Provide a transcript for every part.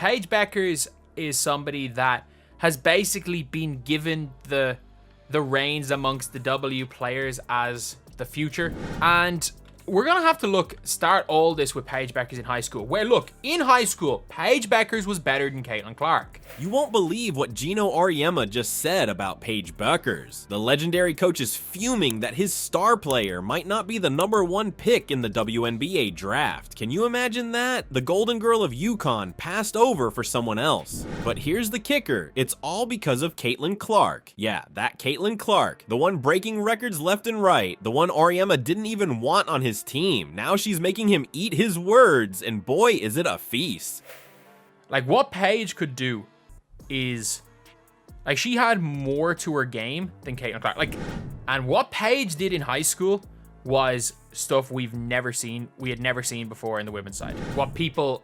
Paige Bueckers is somebody that has basically been given the reins amongst the W players as the future. And we're going to have to start all this with Paige Bueckers in high school, where look, in high school, Paige Bueckers was better than Caitlin Clark. You won't believe what Geno Auriemma just said about Paige Bueckers. The legendary coach is fuming that his star player might not be the #1 pick in the WNBA draft. Can you imagine that? The golden girl of UConn passed over for someone else. But here's the kicker, it's all because of Caitlin Clark. Yeah, that Caitlin Clark, the one breaking records left and right, the one Auriemma didn't even want on his team. Now she's making him eat his words, and boy, is it a feast. Like, what Paige could do is, like, she had more to her game than Caitlin Clark. Like, and what Paige did in high school was stuff we had never seen before in the women's side. What people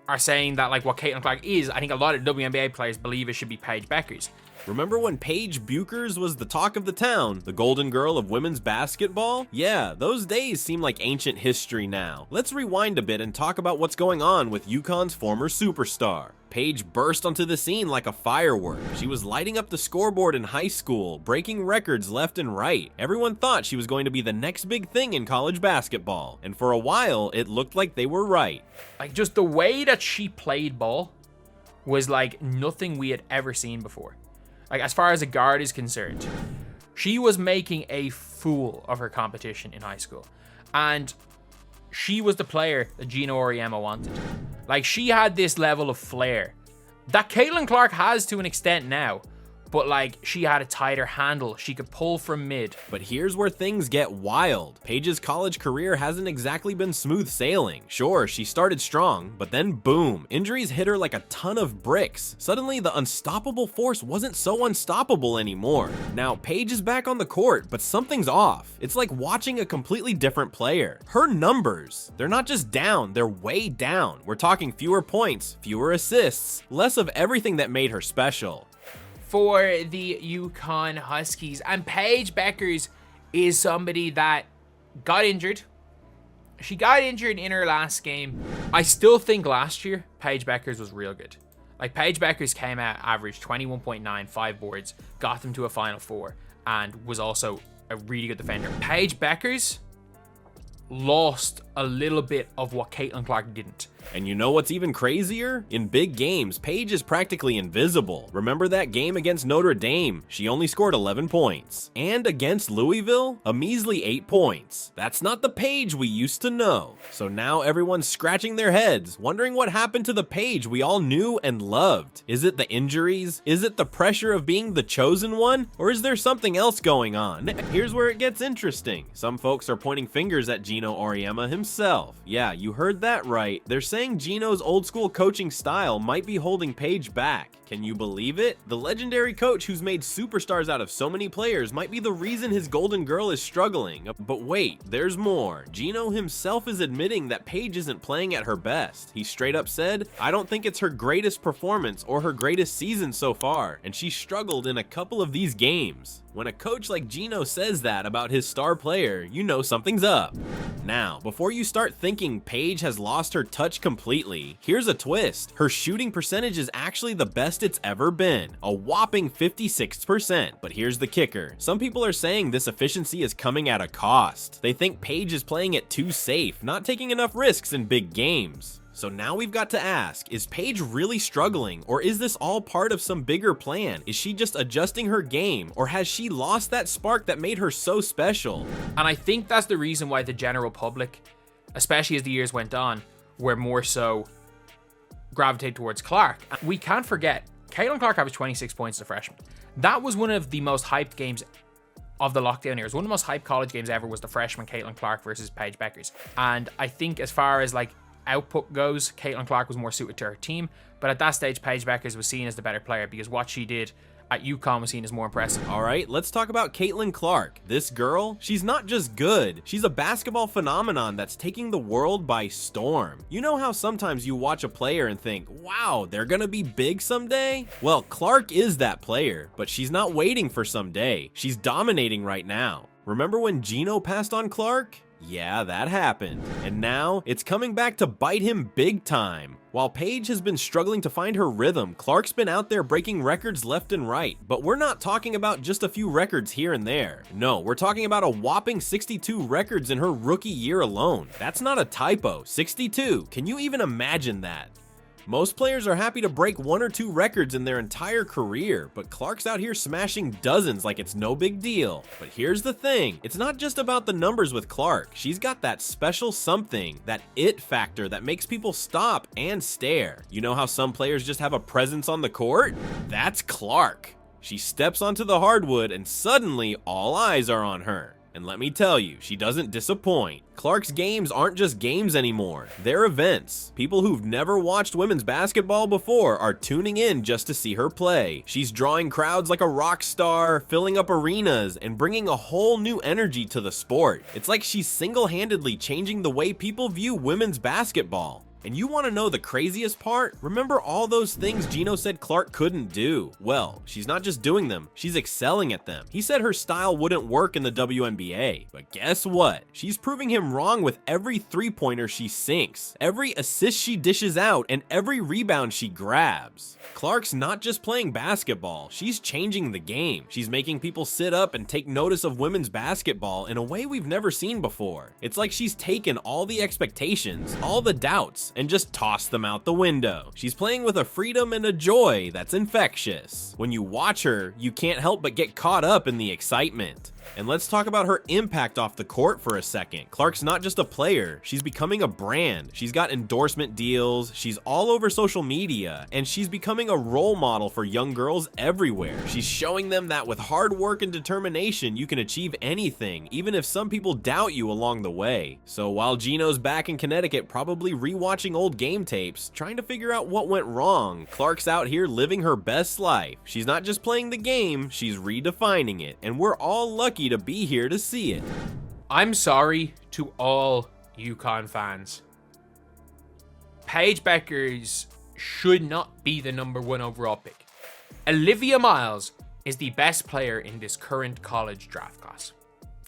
are saying that, like, what Caitlin Clark is, I think a lot of WNBA players believe it should be Paige Bueckers. Remember when Paige Bueckers was the talk of the town, the golden girl of women's basketball? Yeah, those days seem like ancient history now. Let's rewind a bit and talk about what's going on with UConn's former superstar. Paige burst onto the scene like a firework. She was lighting up the scoreboard in high school, breaking records left and right. Everyone thought she was going to be the next big thing in college basketball, and for a while, it looked like they were right. Like, just the way that she played ball was like nothing we had ever seen before. Like, as far as a guard is concerned, she was making a fool of her competition in high school. And she was the player that Geno Auriemma wanted. Like, she had this level of flair that Caitlin Clark has to an extent now. But, like, she had a tighter handle. She could pull from mid. But here's where things get wild. Paige's college career hasn't exactly been smooth sailing. Sure, she started strong, but then boom, injuries hit her like a ton of bricks. Suddenly, the unstoppable force wasn't so unstoppable anymore. Now, Paige is back on the court, but something's off. It's like watching a completely different player. Her numbers, they're not just down, they're way down. We're talking fewer points, fewer assists, less of everything that made her special. For the UConn Huskies. And Paige Bueckers is somebody that got injured. She got injured in her last game. I still think last year, Paige Bueckers was real good. Like, Paige Bueckers came out, averaged 21.9, 5 boards, got them to a Final Four, and was also a really good defender. Paige Bueckers lost a little bit of what Caitlin Clark didn't. And you know what's even crazier? In big games, Paige is practically invisible. Remember that game against Notre Dame? She only scored 11 points. And against Louisville, a measly 8 points. That's not the Paige we used to know. So now everyone's scratching their heads, wondering what happened to the Paige we all knew and loved. Is it the injuries? Is it the pressure of being the chosen one? Or is there something else going on? Here's where it gets interesting. Some folks are pointing fingers at Geno Auriemma himself. Yeah, you heard that right. They're saying Geno's old school coaching style might be holding Paige back. Can you believe it? The legendary coach who's made superstars out of so many players might be the reason his golden girl is struggling. But wait, there's more. Geno himself is admitting that Paige isn't playing at her best. He straight up said, "I don't think it's her greatest performance or her greatest season so far, and she struggled in a couple of these games." When a coach like Geno says that about his star player, you know something's up. Now, before you start thinking Paige has lost her touch completely, here's a twist. Her shooting percentage is actually the best it's ever been, a whopping 56%. But here's the kicker. Some people are saying this efficiency is coming at a cost. They think Paige is playing it too safe, not taking enough risks in big games. So now we've got to ask, is Paige really struggling, or is this all part of some bigger plan? Is she just adjusting her game, or has she lost that spark that made her so special? And I think that's the reason why the general public, especially as the years went on, were more so gravitate towards Clark. We can't forget, Caitlin Clark averaged 26 points as a freshman. That was one of the most hyped games of the lockdown years. One of the most hyped college games ever was the freshman Caitlin Clark versus Paige Bueckers. And I think as far as like output goes, Caitlin Clark was more suited to her team, but at that stage Paige Bueckers was seen as the better player because what she did at UConn was seen as more impressive. Alright, let's talk about Caitlin Clark. This girl, she's not just good, she's a basketball phenomenon that's taking the world by storm. You know how sometimes you watch a player and think, wow, they're gonna be big someday? Well, Clark is that player, but she's not waiting for someday. She's dominating right now. Remember when Geno passed on Clark? Yeah, that happened. And now, it's coming back to bite him big time. While Paige has been struggling to find her rhythm, Clark's been out there breaking records left and right. But we're not talking about just a few records here and there. No, we're talking about a whopping 62 records in her rookie year alone. That's not a typo, 62. Can you even imagine that? Most players are happy to break 1 or 2 records in their entire career, but Clark's out here smashing dozens like it's no big deal. But here's the thing, it's not just about the numbers with Clark. She's got that special something, that it factor that makes people stop and stare. You know how some players just have a presence on the court? That's Clark. She steps onto the hardwood and suddenly all eyes are on her. And let me tell you, she doesn't disappoint. Clark's games aren't just games anymore, they're events. People who've never watched women's basketball before are tuning in just to see her play. She's drawing crowds like a rock star, filling up arenas, and bringing a whole new energy to the sport. It's like she's single-handedly changing the way people view women's basketball. And you want to know the craziest part? Remember all those things Geno said Clark couldn't do? Well, she's not just doing them, she's excelling at them. He said her style wouldn't work in the WNBA, but guess what? She's proving him wrong with every three-pointer she sinks, every assist she dishes out, and every rebound she grabs. Clark's not just playing basketball, she's changing the game. She's making people sit up and take notice of women's basketball in a way we've never seen before. It's like she's taken all the expectations, all the doubts, and just tossed them out the window. She's playing with a freedom and a joy that's infectious. When you watch her, you can't help but get caught up in the excitement. And let's talk about her impact off the court for a second. Clark's not just a player, she's becoming a brand. She's got endorsement deals, she's all over social media, and she's becoming a role model for young girls everywhere. She's showing them that with hard work and determination, you can achieve anything, even if some people doubt you along the way. So while Geno's back in Connecticut probably rewatching old game tapes, trying to figure out what went wrong, Clark's out here living her best life. She's not just playing the game, she's redefining it, and we're all lucky to be here to see it. I'm sorry to all UConn fans. Paige Bueckers should not be the #1 overall pick. Olivia Miles is the best player in this current college draft class.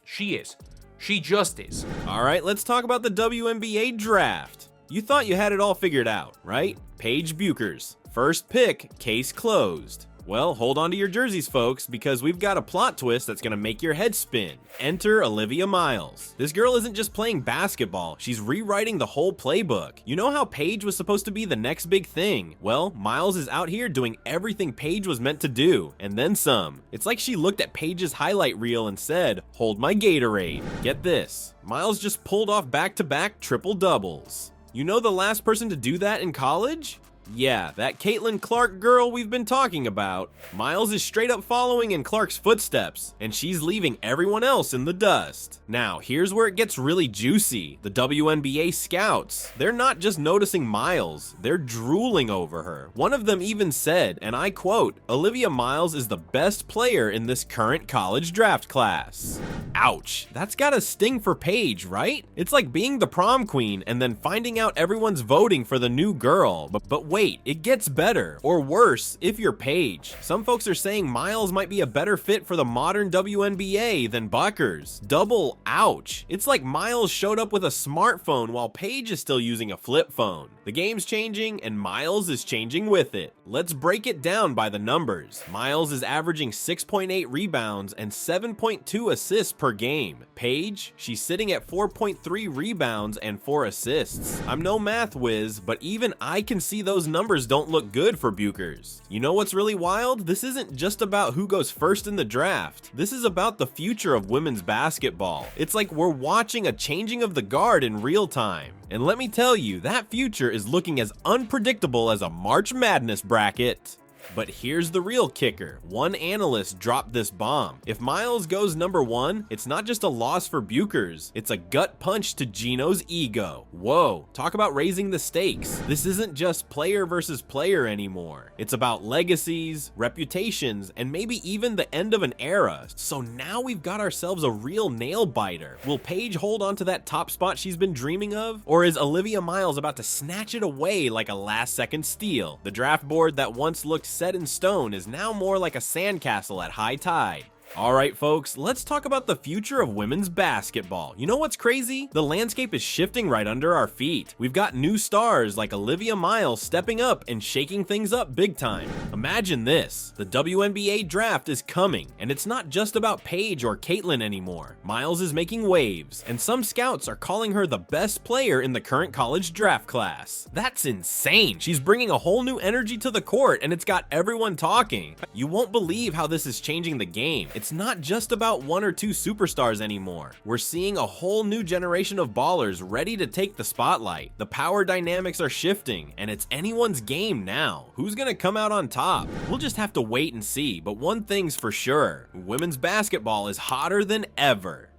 She is. She just is. All right, let's talk about the WNBA draft. You thought you had it all figured out, right? Paige Bueckers, first pick, case closed. Well, hold on to your jerseys, folks, because we've got a plot twist that's gonna make your head spin. Enter Olivia Miles. This girl isn't just playing basketball, she's rewriting the whole playbook. You know how Paige was supposed to be the next big thing? Well, Miles is out here doing everything Paige was meant to do, and then some. It's like she looked at Paige's highlight reel and said, "Hold my Gatorade." Get this, Miles just pulled off back-to-back triple doubles. You know the last person to do that in college? Yeah, that Caitlin Clark girl we've been talking about. Miles is straight up following in Clark's footsteps, and she's leaving everyone else in the dust. Now, here's where it gets really juicy. The WNBA scouts, they're not just noticing Miles, they're drooling over her. One of them even said, and I quote, "Olivia Miles is the best player in this current college draft class." Ouch, that's gotta sting for Paige, right? It's like being the prom queen and then finding out everyone's voting for the new girl. But wait, it gets better, or worse, if you're Paige. Some folks are saying Miles might be a better fit for the modern WNBA than Bueckers. Double ouch. It's like Miles showed up with a smartphone while Paige is still using a flip phone. The game's changing, and Miles is changing with it. Let's break it down by the numbers. Miles is averaging 6.8 rebounds and 7.2 assists per game. Paige, she's sitting at 4.3 rebounds and 4 assists. I'm no math whiz, but even I can see those numbers don't look good for Bueckers. You know what's really wild? This isn't just about who goes first in the draft. This is about the future of women's basketball. It's like we're watching a changing of the guard in real time. And let me tell you, that future is looking as unpredictable as a March Madness bracket. But here's the real kicker. One analyst dropped this bomb. If Miles goes #1, it's not just a loss for Bueckers, it's a gut punch to Geno's ego. Whoa, talk about raising the stakes. This isn't just player versus player anymore. It's about legacies, reputations, and maybe even the end of an era. So now we've got ourselves a real nail biter. Will Paige hold on to that top spot she's been dreaming of? Or is Olivia Miles about to snatch it away like a last-second steal? The draft board that once looked set in stone is now more like a sandcastle at high tide. Alright folks, let's talk about the future of women's basketball. You know what's crazy? The landscape is shifting right under our feet. We've got new stars like Olivia Miles stepping up and shaking things up big time. Imagine this, the WNBA draft is coming, and it's not just about Paige or Caitlin anymore. Miles is making waves, and some scouts are calling her the best player in the current college draft class. That's insane! She's bringing a whole new energy to the court, and it's got everyone talking. You won't believe how this is changing the game. It's not just about one or two superstars anymore. We're seeing a whole new generation of ballers ready to take the spotlight. The power dynamics are shifting, and it's anyone's game now. Who's gonna come out on top? We'll just have to wait and see, but one thing's for sure, women's basketball is hotter than ever.